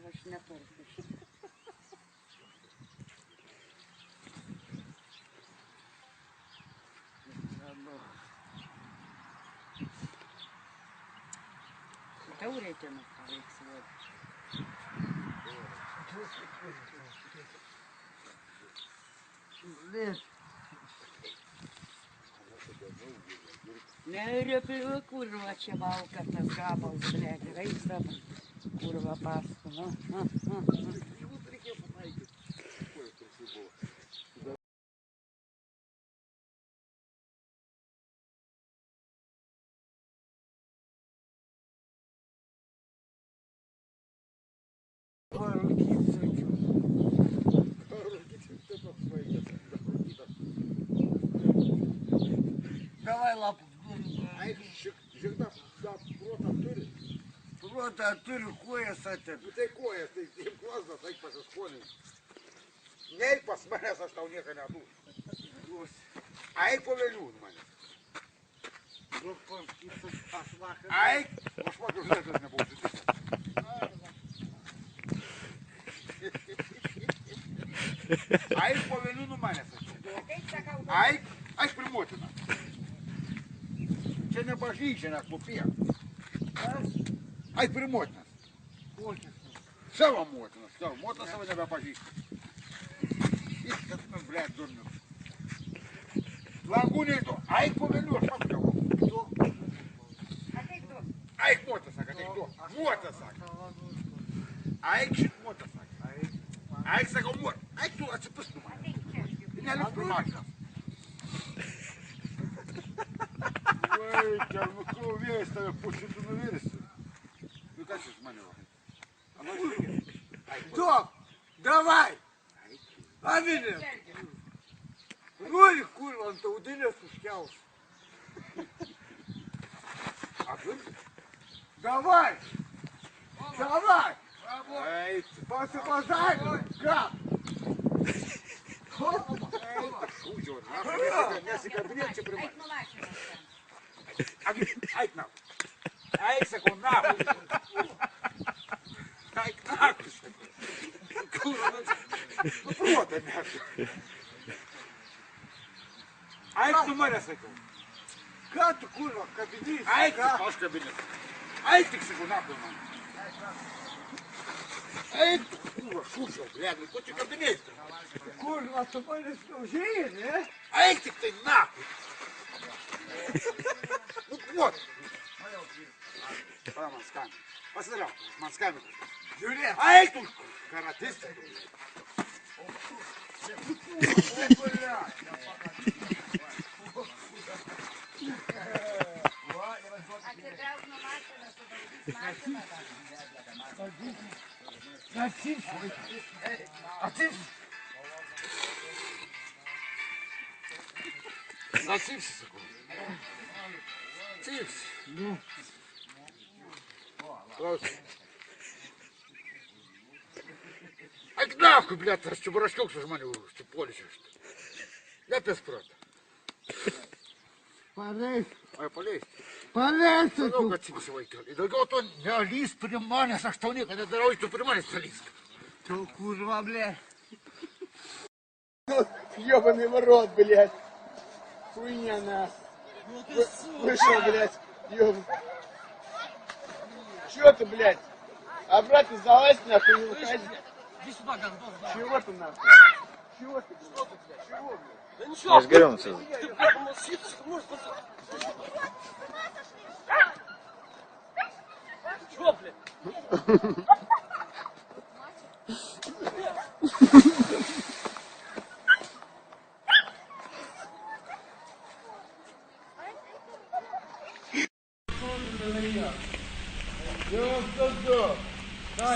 аж не порпиш. Теорія на старих свод. Не репила курва чебалка, та габал, блядь, рейса, курва паску, Давай лапу. Прота тюри коя сатер. Ну ты коя, ты классно, так пососконен. Не посмотря, что у них не одну. А их повелю в мене. А их, посмотрю, что это не будет. А их повелю на мене. А их примотина. Це не бажічина, поп'є. А их примотина. Все вам мотина, все, мотина себе не бажічна. Блядь, дурно. Лагуни, а их повелю, що ти кого? А их мотосак, а ты кто? Мотосак. А их щит мотосак. А их саком мот. А их кто? А це пусту. І не люблю мачка. Ой, ну кого віриш, тебе почути не віришся. Ну как же з мене? А ну ж Стоп! Давай! А видишь? Ролик, курва, он то удиля сушкялся. А ви? Давай! Давай! Ей, Посыпай! Гад! шучу, я себе бред чи примать. Айк нахуй. Айк саком нахуй. Айк нахуй. Ну проти нахуй. Айк до мене саком. Гад, курва, кабинет! Айк ти спаш кабінет. Айк ти саком нахуй ман. Айк ти курва шучу, блядь, ну хоч і кабінет. Курва, то мене служили, не? Айк ти нахуй. Ну вот. Пора мансками. Посмотрел, мансками. Юрий! Ай тут каратист. А ты? Засипся, сакой. Ципс. Ну. Просто. Ай нахуй, блядь, что барашков, что ж мани, что поле, что. Я без прота. Полез! Ай, полез. Полез! Много ципса войдет. И только вот он, я лист приманил, со что нет, это дорогой, что приманил, что лист. То курва, бля! Ёбаный в рот, блядь. Хуйня нас. Вышел, блядь. Ёбаный. Чё ты, блядь? Обратно залазь, нахуй, не выходи. Иди сюда, Гордон. Чего ты, нахуй? Чего ты, блядь? Чего, блядь? Да ничего. Я же говорю, ты помолчи, ты можешь чё, блядь?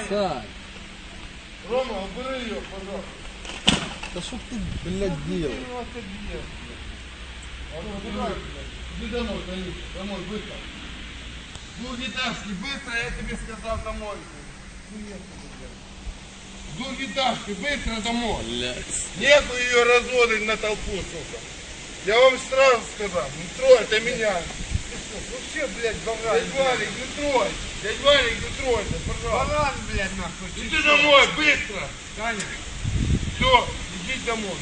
Сань. Рома, убери ее, пожалуйста. Да что ты, блядь, делаешь? Иди домой, Танюша, домой, быстро. Двухэтажки, быстро, я тебе сказал, домой. Двухэтажки, быстро домой. Блядь. Нету ее разводить на толпу, сука. Я вам сразу сказал, не трой, это меня. Вообще, блядь, баран. Дядь Валик, не трой. Дядь Валик, не тройся, пожалуйста. Баран, блядь, нахуй. Иди домой, быстро. Таня. Все, иди домой.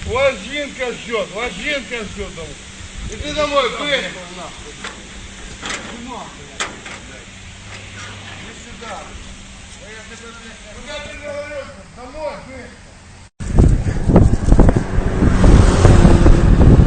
Вас жінка ждет, вас жінка ждет домой. Иди домой, быстро. Куда ты говоришь? Домой, быстро.